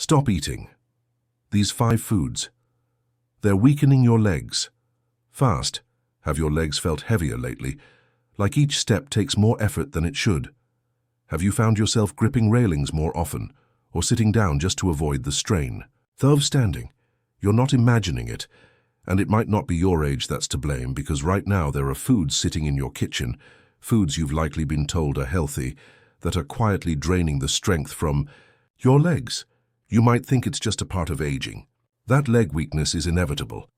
Stop eating these 5 foods. They're weakening your legs. Fast. Have your legs felt heavier lately, like each step takes more effort than it should? Have you found yourself gripping railings more often, or sitting down just to avoid the strain? Though standing, you're not imagining it, and it might not be your age that's to blame, because right now there are foods sitting in your kitchen, foods you've likely been told are healthy, that are quietly draining the strength from your legs. You might think it's just a part of aging. That leg weakness is inevitable.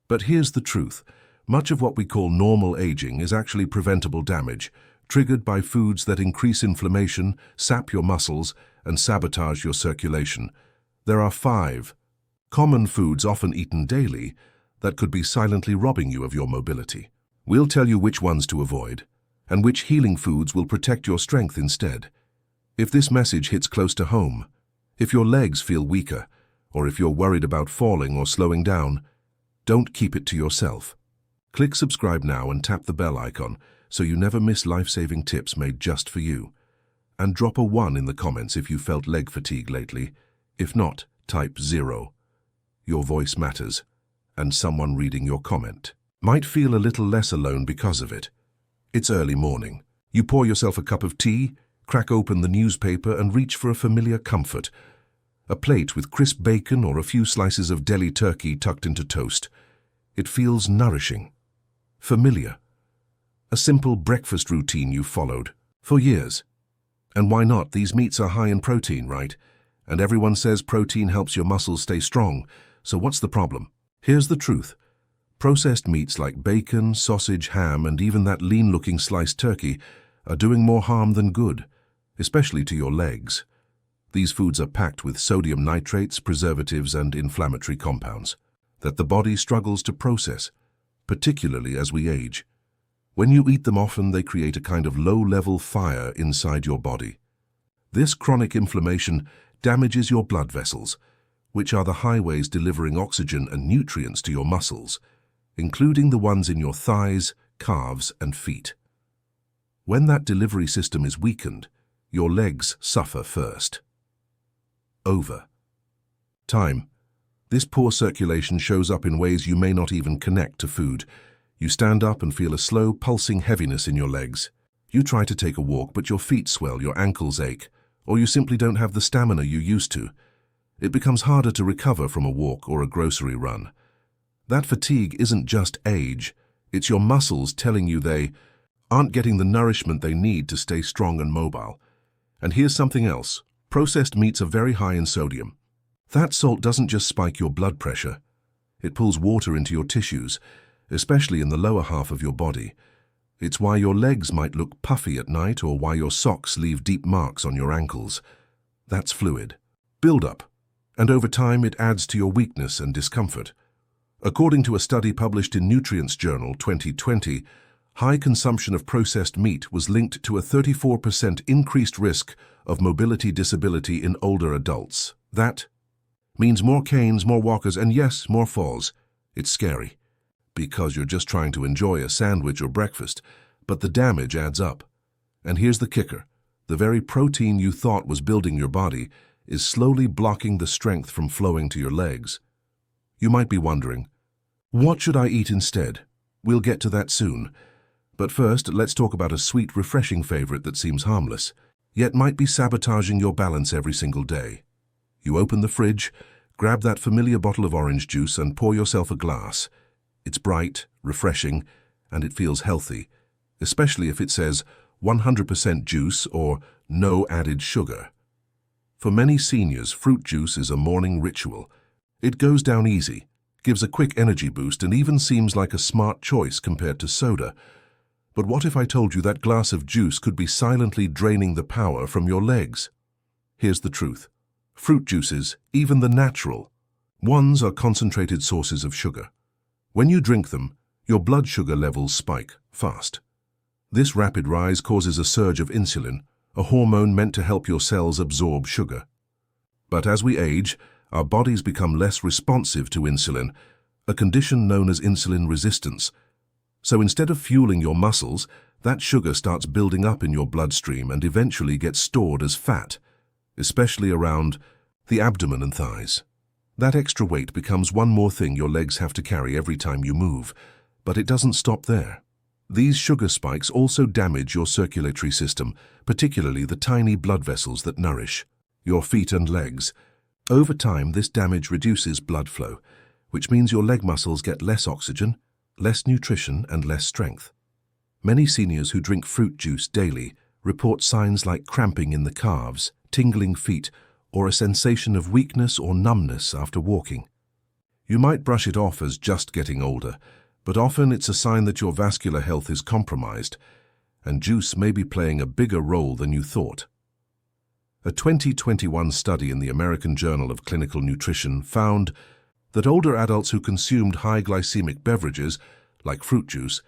But here's the truth. Much of what we call normal aging is actually preventable damage, triggered by foods that increase inflammation, sap your muscles, and sabotage your circulation. There are 5 common foods often eaten daily that could be silently robbing you of your mobility. We'll tell you which ones to avoid, and which healing foods will protect your strength instead. If this message hits close to home, if your legs feel weaker, or if you're worried about falling or slowing down, don't keep it to yourself. Click subscribe now and tap the bell icon so you never miss life-saving tips made just for you. And drop a 1 in the comments if you felt leg fatigue lately. If not, type 0. Your voice matters, and someone reading your comment might feel a little less alone because of it. It's early morning. You pour yourself a cup of tea, crack open the newspaper and reach for a familiar comfort. A plate with crisp bacon or a few slices of deli turkey tucked into toast. It feels nourishing, familiar. A simple breakfast routine you've followed for years. And why not? These meats are high in protein, right? And everyone says protein helps your muscles stay strong. So what's the problem? Here's the truth. Processed meats like bacon, sausage, ham, and even that lean-looking sliced turkey are doing more harm than good, especially to your legs. These foods are packed with sodium nitrates, preservatives, and inflammatory compounds that the body struggles to process, particularly as we age. When you eat them often, they create a kind of low-level fire inside your body. This chronic inflammation damages your blood vessels, which are the highways delivering oxygen and nutrients to your muscles, including the ones in your thighs, calves, and feet. When that delivery system is weakened, your legs suffer first. Over time, this poor circulation shows up in ways you may not even connect to food. You stand up and feel a slow, pulsing heaviness in your legs. You try to take a walk, but your feet swell, your ankles ache, or you simply don't have the stamina you used to. It becomes harder to recover from a walk or a grocery run. That fatigue isn't just age, it's your muscles telling you they aren't getting the nourishment they need to stay strong and mobile. And here's something else. Processed meats are very high in sodium. That salt doesn't just spike your blood pressure. It pulls water into your tissues, especially in the lower half of your body. It's why your legs might look puffy at night or why your socks leave deep marks on your ankles. That's fluid buildup, and over time it adds to your weakness and discomfort. According to a study published in Nutrients Journal 2020, high consumption of processed meat was linked to a 34% increased risk of mobility disability in older adults. That means more canes, more walkers, and yes, more falls. It's scary, because you're just trying to enjoy a sandwich or breakfast, but the damage adds up. And here's the kicker. The very protein you thought was building your body is slowly blocking the strength from flowing to your legs. You might be wondering, what should I eat instead? We'll get to that soon. But first, let's talk about a sweet, refreshing favorite that seems harmless, yet might be sabotaging your balance every single day. You open the fridge, grab that familiar bottle of orange juice and pour yourself a glass. It's bright, refreshing, and it feels healthy, especially if it says 100% juice or no added sugar. For many seniors, fruit juice is a morning ritual. It goes down easy, gives a quick energy boost, and even seems like a smart choice compared to soda. But what if I told you that glass of juice could be silently draining the power from your legs? Here's the truth. Fruit juices, even the natural ones, are concentrated sources of sugar. When you drink them, your blood sugar levels spike fast. This rapid rise causes a surge of insulin, a hormone meant to help your cells absorb sugar. But as we age, our bodies become less responsive to insulin, a condition known as insulin resistance. So instead of fueling your muscles, that sugar starts building up in your bloodstream and eventually gets stored as fat, especially around The abdomen and thighs. That extra weight becomes one more thing your legs have to carry every time you move, but it doesn't stop there. These sugar spikes also damage your circulatory system, particularly the tiny blood vessels that nourish your feet and legs. Over time, this damage reduces blood flow, which means your leg muscles get less oxygen, less nutrition, and less strength. Many seniors who drink fruit juice daily report signs like cramping in the calves, tingling feet, or a sensation of weakness or numbness after walking. You might brush it off as just getting older, but often it's a sign that your vascular health is compromised, and juice may be playing a bigger role than you thought. A 2021 study in the American Journal of Clinical Nutrition found that older adults who consumed high glycemic beverages, like fruit juice,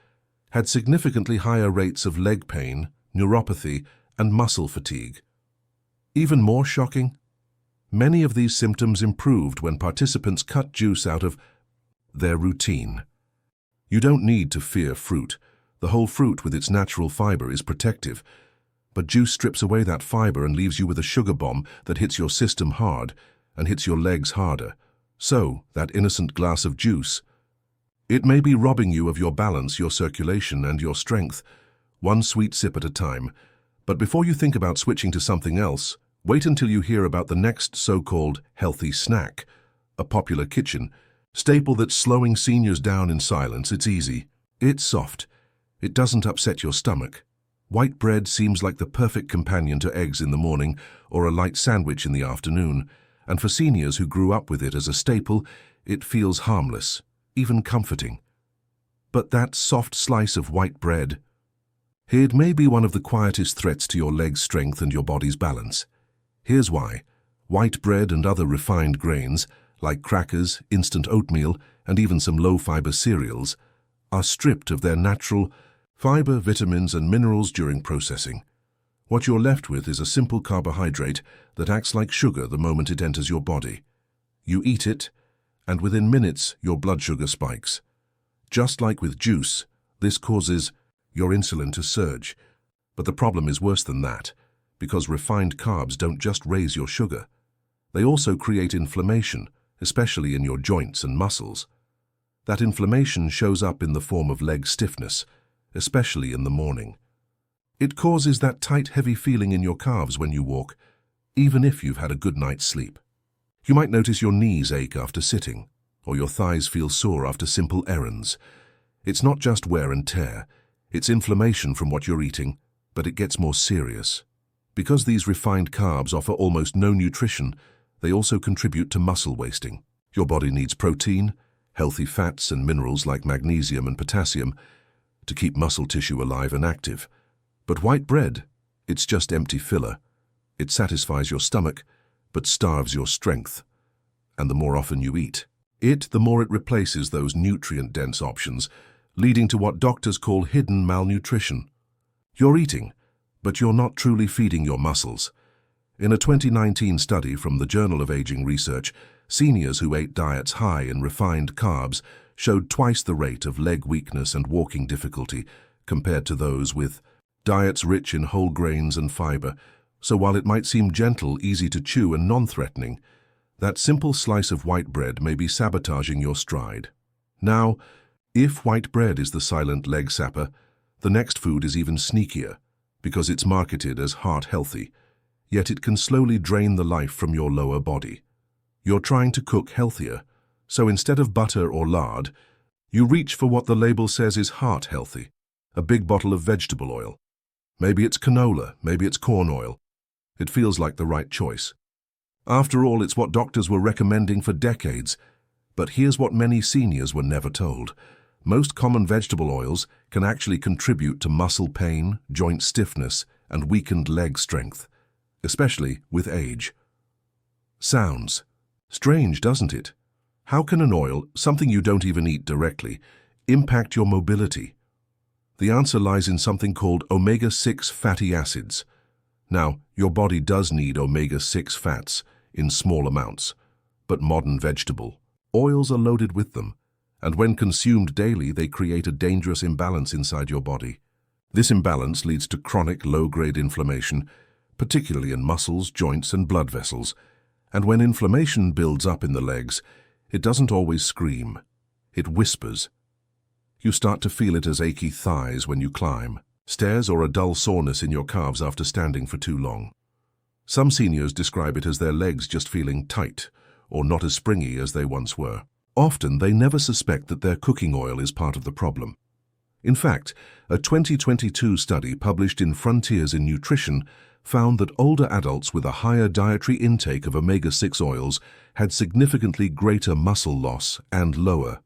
had significantly higher rates of leg pain, neuropathy, and muscle fatigue. Even more shocking, many of these symptoms improved when participants cut juice out of their routine. You don't need to fear fruit. The whole fruit with its natural fiber is protective, but juice strips away that fiber and leaves you with a sugar bomb that hits your system hard and hits your legs harder. So, that innocent glass of juice, it may be robbing you of your balance, your circulation, and your strength, one sweet sip at a time. But before you think about switching to something else, wait until you hear about the next so-called healthy snack, a popular kitchen staple that's slowing seniors down in silence. It's easy. It's soft. It doesn't upset your stomach. White bread seems like the perfect companion to eggs in the morning or a light sandwich in the afternoon, and for seniors who grew up with it as a staple, it feels harmless, even comforting. But that soft slice of white bread, it may be one of the quietest threats to your leg's strength and your body's balance. Here's why. White bread and other refined grains, like crackers, instant oatmeal, and even some low-fiber cereals, are stripped of their natural fiber, vitamins, and minerals during processing. What you're left with is a simple carbohydrate that acts like sugar the moment it enters your body. You eat it, and within minutes, your blood sugar spikes. Just like with juice, this causes your insulin to surge. But the problem is worse than that, because refined carbs don't just raise your sugar. They also create inflammation, especially in your joints and muscles. That inflammation shows up in the form of leg stiffness, especially in the morning. It causes that tight, heavy feeling in your calves when you walk, even if you've had a good night's sleep. You might notice your knees ache after sitting, or your thighs feel sore after simple errands. It's not just wear and tear, it's inflammation from what you're eating, but it gets more serious. Because these refined carbs offer almost no nutrition, they also contribute to muscle wasting. Your body needs protein, healthy fats, and minerals like magnesium and potassium to keep muscle tissue alive and active. But white bread, it's just empty filler. It satisfies your stomach, but starves your strength. And the more often you eat it, the more it replaces those nutrient-dense options, leading to what doctors call hidden malnutrition. You're eating, but you're not truly feeding your muscles. In a 2019 study from the Journal of Aging Research, seniors who ate diets high in refined carbs showed twice the rate of leg weakness and walking difficulty compared to those with diets rich in whole grains and fiber. So while it might seem gentle, easy to chew, and non-threatening, that simple slice of white bread may be sabotaging your stride. Now, if white bread is the silent leg sapper, the next food is even sneakier, because it's marketed as heart-healthy, yet it can slowly drain the life from your lower body. You're trying to cook healthier, so instead of butter or lard, you reach for what the label says is heart-healthy, a big bottle of vegetable oil. Maybe it's canola, maybe it's corn oil. It feels like the right choice. After all, it's what doctors were recommending for decades. But here's what many seniors were never told. Most common vegetable oils can actually contribute to muscle pain, joint stiffness, and weakened leg strength, especially with age. Sounds strange, doesn't it? How can an oil, something you don't even eat directly, impact your mobility? The answer lies in something called omega-6 fatty acids. Now, your body does need omega-6 fats in small amounts, but modern vegetable oils are loaded with them, and when consumed daily, they create a dangerous imbalance inside your body. This imbalance leads to chronic low-grade inflammation, particularly in muscles, joints, and blood vessels, And when inflammation builds up in the legs, it doesn't always scream. It whispers. You start to feel it as achy thighs when you climb, stairs, or a dull soreness in your calves after standing for too long. Some seniors describe it as their legs just feeling tight or not as springy as they once were. Often they never suspect that their cooking oil is part of the problem. In fact, a 2022 study published in Frontiers in Nutrition found that older adults with a higher dietary intake of omega-6 oils had significantly greater muscle loss and lower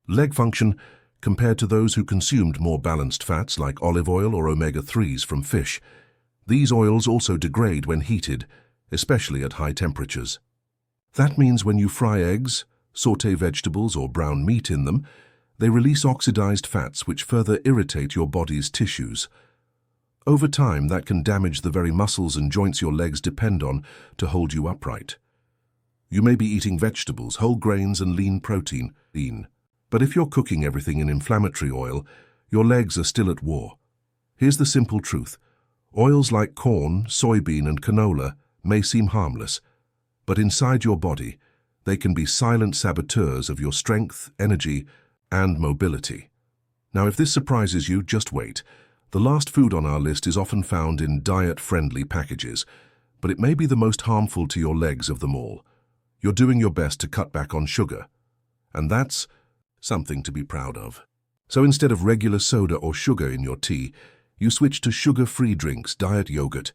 leg function compared to those who consumed more balanced fats like olive oil or omega-3s from fish. These oils also degrade when heated, especially at high temperatures. That means when you fry eggs, saute vegetables, or brown meat in them, they release oxidized fats which further irritate your body's tissues. Over time, that can damage the very muscles and joints your legs depend on to hold you upright. You may be eating vegetables, whole grains, and lean protein, but if you're cooking everything in inflammatory oil, your legs are still at war. Here's the simple truth. Oils like corn, soybean, and canola may seem harmless, but inside your body, they can be silent saboteurs of your strength, energy, and mobility. Now, if this surprises you, just wait. The last food on our list is often found in diet-friendly packages, but it may be the most harmful to your legs of them all. You're doing your best to cut back on sugar, and that's something to be proud of. So instead of regular soda or sugar in your tea, you switch to sugar-free drinks, diet yogurt,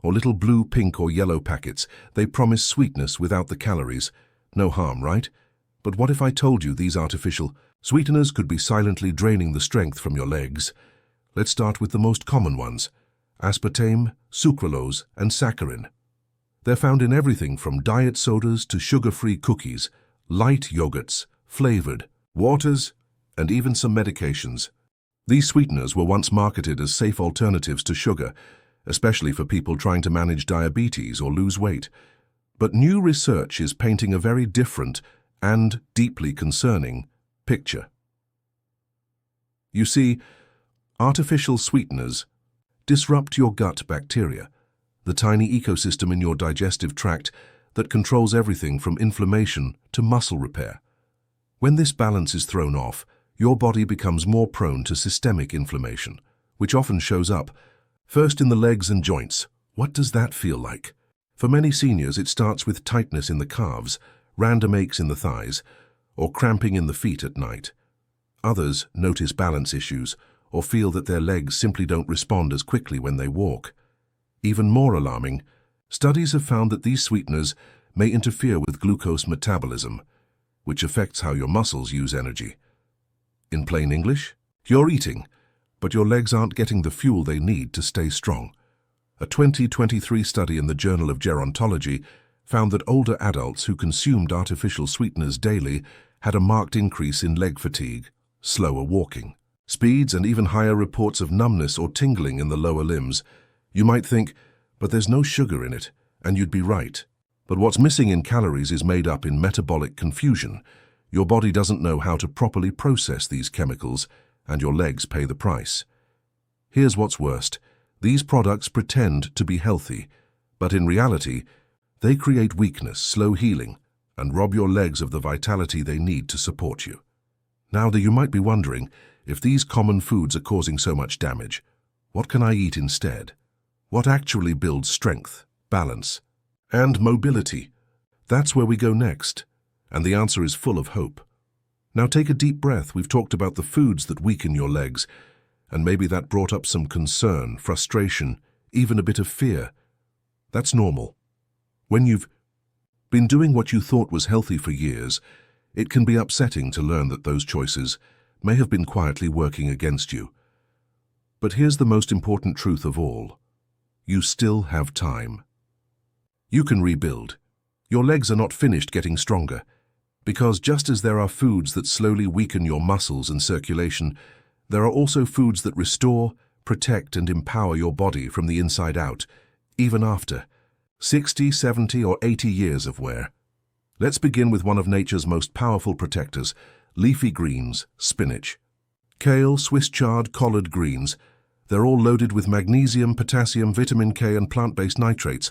or little blue, pink, or yellow packets. They promise sweetness without the calories. No harm, right? But what if I told you these artificial sweeteners could be silently draining the strength from your legs? Let's start with the most common ones: aspartame, sucralose, and saccharin. They're found in everything from diet sodas to sugar-free cookies, light yogurts, flavored waters, and even some medications. These sweeteners were once marketed as safe alternatives to sugar, especially for people trying to manage diabetes or lose weight. But new research is painting a very different and deeply concerning picture. You see, artificial sweeteners disrupt your gut bacteria, the tiny ecosystem in your digestive tract that controls everything from inflammation to muscle repair. When this balance is thrown off, your body becomes more prone to systemic inflammation, which often shows up first in the legs and joints. What does that feel like? For many seniors, it starts with tightness in the calves, random aches in the thighs, or cramping in the feet at night. Others notice balance issues or feel that their legs simply don't respond as quickly when they walk. Even more alarming, studies have found that these sweeteners may interfere with glucose metabolism, which affects how your muscles use energy. In plain English, you're eating, but your legs aren't getting the fuel they need to stay strong. A 2023 study in the Journal of Gerontology found that older adults who consumed artificial sweeteners daily had a marked increase in leg fatigue, slower walking speeds, and even higher reports of numbness or tingling in the lower limbs. You might think, but there's no sugar in it, and you'd be right. But what's missing in calories is made up in metabolic confusion. Your body doesn't know how to properly process these chemicals, and your legs pay the price. Here's what's worst. These products pretend to be healthy, but in reality, they create weakness, slow healing, and rob your legs of the vitality they need to support you. Now, you might be wondering, if these common foods are causing so much damage, what can I eat instead? What actually builds strength, balance, and mobility? That's where we go next, and the answer is full of hope. Now take a deep breath. We've talked about the foods that weaken your legs, and maybe that brought up some concern, frustration, even a bit of fear. That's normal. When you've been doing what you thought was healthy for years, it can be upsetting to learn that those choices may have been quietly working against you. But here's the most important truth of all. You still have time. You can rebuild. Your legs are not finished getting stronger, because just as there are foods that slowly weaken your muscles and circulation, there are also foods that restore, protect, and empower your body from the inside out, even after 60, 70, or 80 years of wear. Let's begin with one of nature's most powerful protectors: leafy greens, spinach. Kale, Swiss chard, collard greens. They're all loaded with magnesium, potassium, vitamin K, and plant-based nitrates.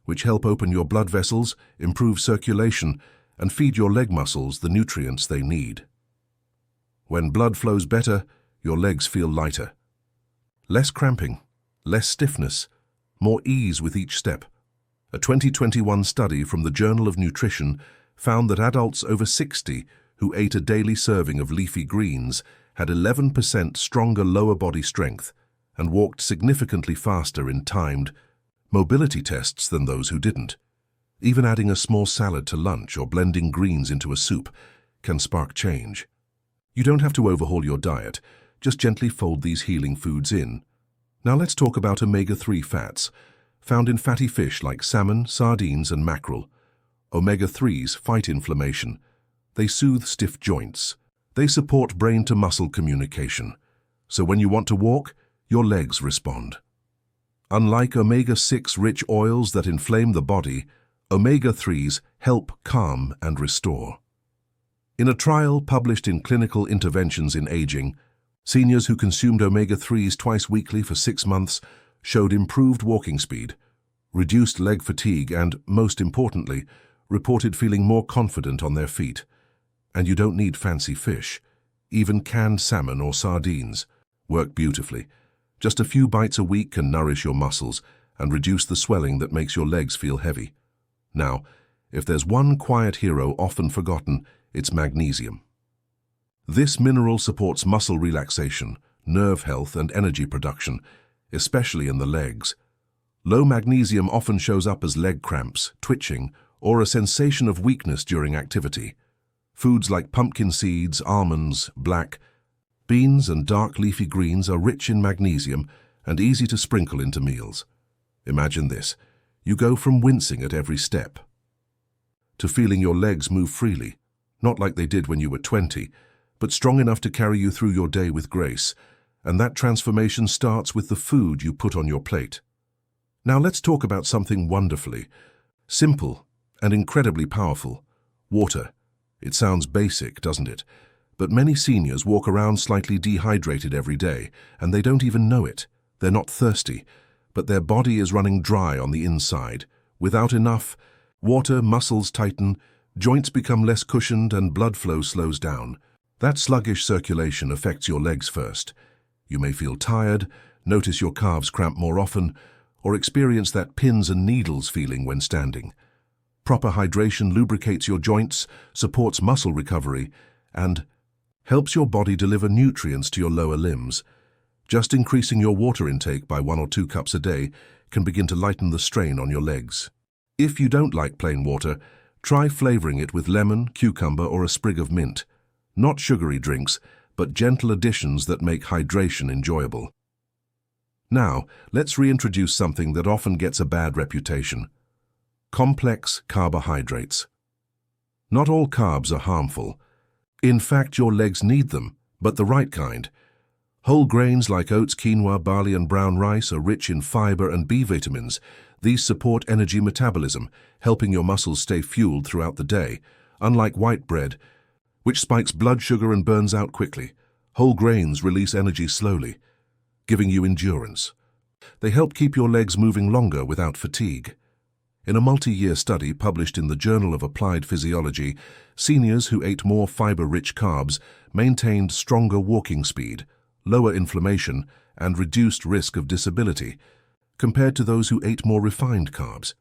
which help open your blood vessels, improve circulation, and feed your leg muscles the nutrients they need. When blood flows better, your legs feel lighter. Less cramping, less stiffness, more ease with each step. A 2021 study from the Journal of Nutrition found that adults over 60 who ate a daily serving of leafy greens had 11% stronger lower body strength and walked significantly faster in timed mobility tests than those who didn't. Even adding a small salad to lunch or blending greens into a soup can spark change. You don't have to overhaul your diet, just gently fold these healing foods in. Now let's talk about omega-3 fats, found in fatty fish like salmon, sardines, and mackerel. Omega-3s fight inflammation. They soothe stiff joints. They support brain-to-muscle communication. So when you want to walk, your legs respond. Unlike omega-6 rich oils that inflame the body, omega-3s help calm and restore. In a trial published in Clinical Interventions in Aging, seniors who consumed omega-3s twice weekly for 6 months showed improved walking speed, reduced leg fatigue, and, most importantly, reported feeling more confident on their feet. And you don't need fancy fish. Even canned salmon or sardines work beautifully. Just a few bites a week can nourish your muscles and reduce the swelling that makes your legs feel heavy. Now, if there's one quiet hero often forgotten, it's magnesium. This mineral supports muscle relaxation, nerve health, and energy production, especially in the legs. Low magnesium often shows up as leg cramps, twitching, or a sensation of weakness during activity. Foods like pumpkin seeds, almonds, black beans, and dark leafy greens are rich in magnesium and easy to sprinkle into meals. Imagine this: you go from wincing at every step to feeling your legs move freely, not like they did when you were 20, but strong enough to carry you through your day with grace. And that transformation starts with the food you put on your plate. Now let's talk about something wonderfully simple and incredibly powerful: water. It sounds basic, doesn't it? But many seniors walk around slightly dehydrated every day, and they don't even know it. They're not thirsty, but their body is running dry on the inside. Without enough water, muscles tighten, joints become less cushioned, and blood flow slows down. That sluggish circulation affects your legs first. You may feel tired, notice your calves cramp more often, or experience that pins and needles feeling when standing. Proper hydration lubricates your joints, supports muscle recovery, and helps your body deliver nutrients to your lower limbs. Just increasing your water intake by 1 or 2 cups a day can begin to lighten the strain on your legs. If you don't like plain water, try flavoring it with lemon, cucumber, or a sprig of mint. Not sugary drinks, but gentle additions that make hydration enjoyable. Now, let's reintroduce something that often gets a bad reputation: complex carbohydrates. Not all carbs are harmful. In fact, your legs need them, but the right kind. Whole grains like oats, quinoa, barley, and brown rice are rich in fiber and B vitamins. These support energy metabolism, helping your muscles stay fueled throughout the day. Unlike white bread, which spikes blood sugar and burns out quickly, whole grains release energy slowly, giving you endurance. They help keep your legs moving longer without fatigue. In a multi-year study published in the Journal of Applied Physiology, seniors who ate more fiber-rich carbs maintained stronger walking speed, lower inflammation, and reduced risk of disability, compared to those who ate more refined carbs.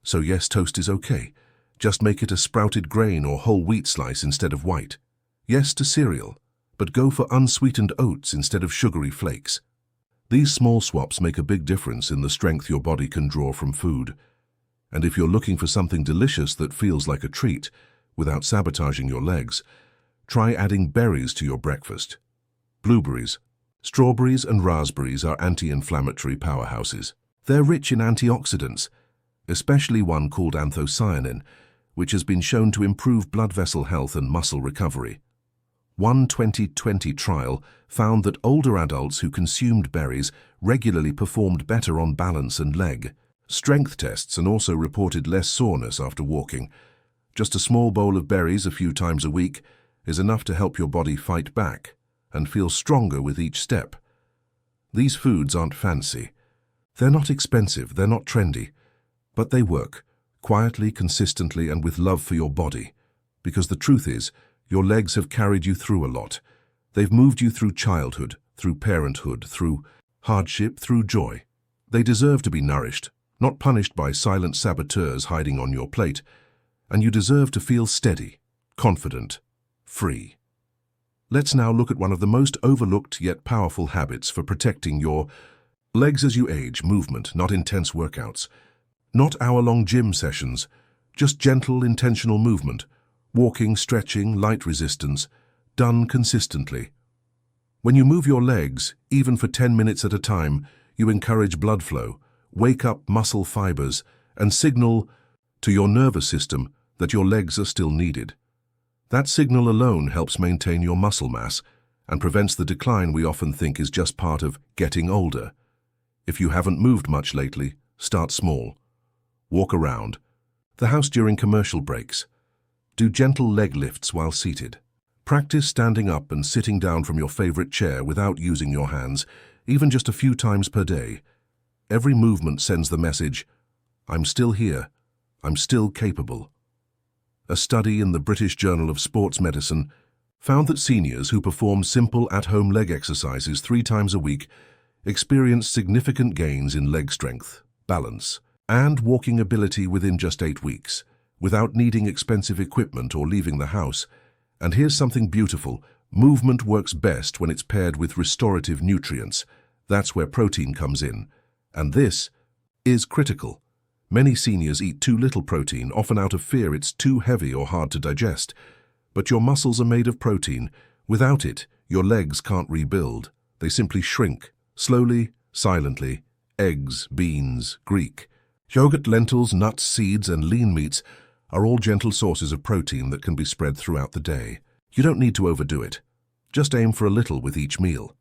So yes, toast is okay. Just make it a sprouted grain or whole wheat slice instead of white. Yes to cereal, but go for unsweetened oats instead of sugary flakes. These small swaps make a big difference in the strength your body can draw from food. And if you're looking for something delicious that feels like a treat, without sabotaging your legs, try adding berries to your breakfast. Blueberries, strawberries, and raspberries are anti-inflammatory powerhouses. They're rich in antioxidants, especially one called anthocyanin, which has been shown to improve blood vessel health and muscle recovery. One 2020 trial found that older adults who consumed berries regularly performed better on balance and leg strength tests, and also reported less soreness after walking. Just a small bowl of berries a few times a week is enough to help your body fight back and feel stronger with each step. These foods aren't fancy. They're not expensive, they're not trendy. But they work, quietly, consistently, and with love for your body. Because the truth is, your legs have carried you through a lot. They've moved you through childhood, through parenthood, through hardship, through joy. They deserve to be nourished, not punished by silent saboteurs hiding on your plate. And you deserve to feel steady, confident, free. Let's now look at one of the most overlooked yet powerful habits for protecting your legs as you age: movement, not intense workouts. Not hour-long gym sessions, just gentle, intentional movement. Walking, stretching, light resistance, done consistently. When you move your legs, even for 10 minutes at a time, you encourage blood flow, wake up muscle fibers, and signal to your nervous system that your legs are still needed. That signal alone helps maintain your muscle mass and prevents the decline we often think is just part of getting older. If you haven't moved much lately, start small. Walk around the house during commercial breaks. Do gentle leg lifts while seated. Practice standing up and sitting down from your favorite chair without using your hands, even just a few times per day. Every movement sends the message, I'm still here, I'm still capable. A study in the British Journal of Sports Medicine found that seniors who perform simple at-home leg exercises 3 times a week experienced significant gains in leg strength, balance, and walking ability within just 8 weeks, without needing expensive equipment or leaving the house. And here's something beautiful: movement works best when it's paired with restorative nutrients. That's where protein comes in. And this is critical. Many seniors eat too little protein, often out of fear it's too heavy or hard to digest. But your muscles are made of protein. Without it, your legs can't rebuild. They simply shrink, slowly, silently. Eggs, beans, Greek yogurt, lentils, nuts, seeds, and lean meats are all gentle sources of protein that can be spread throughout the day. You don't need to overdo it. Just aim for a little with each meal.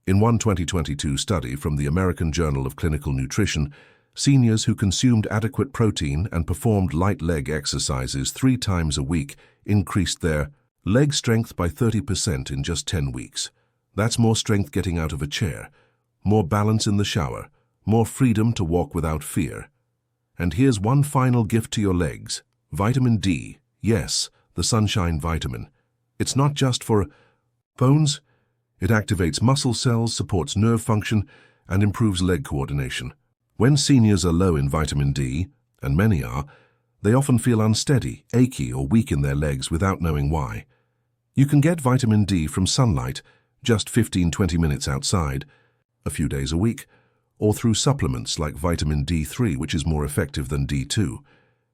In one 2022 study from the American Journal of Clinical Nutrition, seniors who consumed adequate protein and performed light leg exercises 3 times a week increased their leg strength by 30% in just 10 weeks. That's more strength getting out of a chair, more balance in the shower, more freedom to walk without fear. And here's one final gift to your legs: vitamin D. Yes, the sunshine vitamin. It's not just for bones. It activates muscle cells, supports nerve function, and improves leg coordination. When seniors are low in vitamin D, and many are, they often feel unsteady, achy, or weak in their legs without knowing why. You can get vitamin D from sunlight, just 15-20 minutes outside, a few days a week, or through supplements like vitamin D3, which is more effective than D2.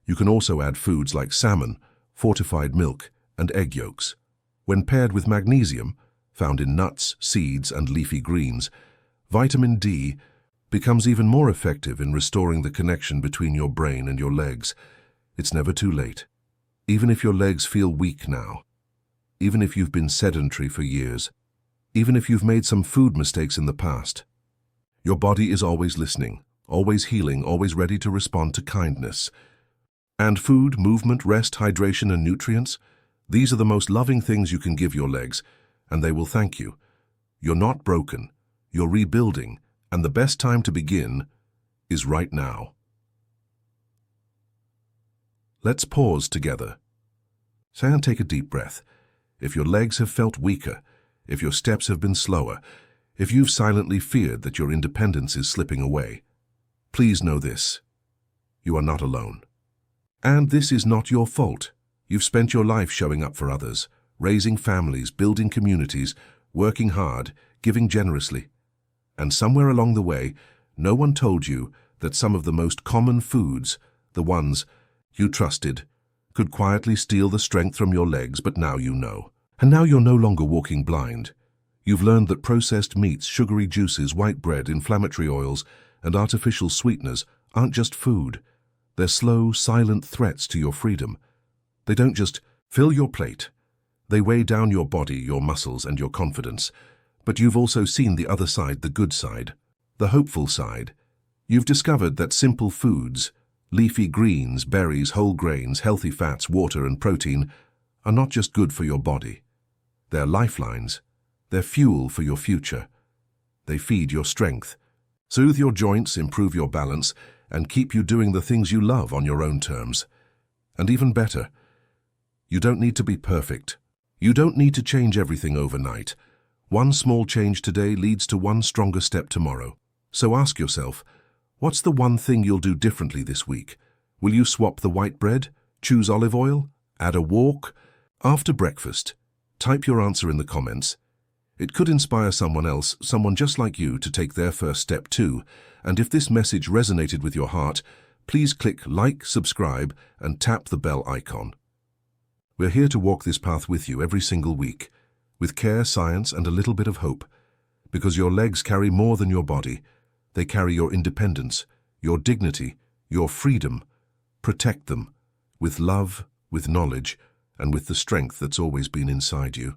You can also add foods like salmon, fortified milk, and egg yolks. When paired with magnesium, found in nuts, seeds, and leafy greens, vitamin D becomes even more effective in restoring the connection between your brain and your legs. It's never too late. Even if your legs feel weak now, even if you've been sedentary for years, even if you've made some food mistakes in the past, your body is always listening, always healing, always ready to respond to kindness. And food, movement, rest, hydration, and nutrients, these are the most loving things you can give your legs, and they will thank you. You're not broken, you're rebuilding, and the best time to begin is right now. Let's pause together. Say and take a deep breath. If your legs have felt weaker, if your steps have been slower, if you've silently feared that your independence is slipping away, please know this: you are not alone. And this is not your fault. You've spent your life showing up for others, raising families, building communities, working hard, giving generously. And somewhere along the way, no one told you that some of the most common foods, the ones you trusted, could quietly steal the strength from your legs. But now you know. And now you're no longer walking blind. You've learned that processed meats, sugary juices, white bread, inflammatory oils, and artificial sweeteners aren't just food. They're slow, silent threats to your freedom. They don't just fill your plate. They weigh down your body, your muscles, and your confidence. But you've also seen the other side, the good side, the hopeful side. You've discovered that simple foods, leafy greens, berries, whole grains, healthy fats, water, and protein are not just good for your body. They're lifelines. They're fuel for your future. They feed your strength, soothe your joints, improve your balance, and keep you doing the things you love on your own terms. And even better, you don't need to be perfect. You don't need to change everything overnight. One small change today leads to one stronger step tomorrow. So ask yourself, what's the one thing you'll do differently this week? Will you swap the white bread? Choose olive oil? Add a walk? After breakfast, type your answer in the comments. It could inspire someone else, someone just like you, to take their first step too. And if this message resonated with your heart, please click like, subscribe, and tap the bell icon. We're here to walk this path with you every single week, with care, science, and a little bit of hope. Because your legs carry more than your body. They carry your independence, your dignity, your freedom. Protect them, with love, with knowledge, and with the strength that's always been inside you.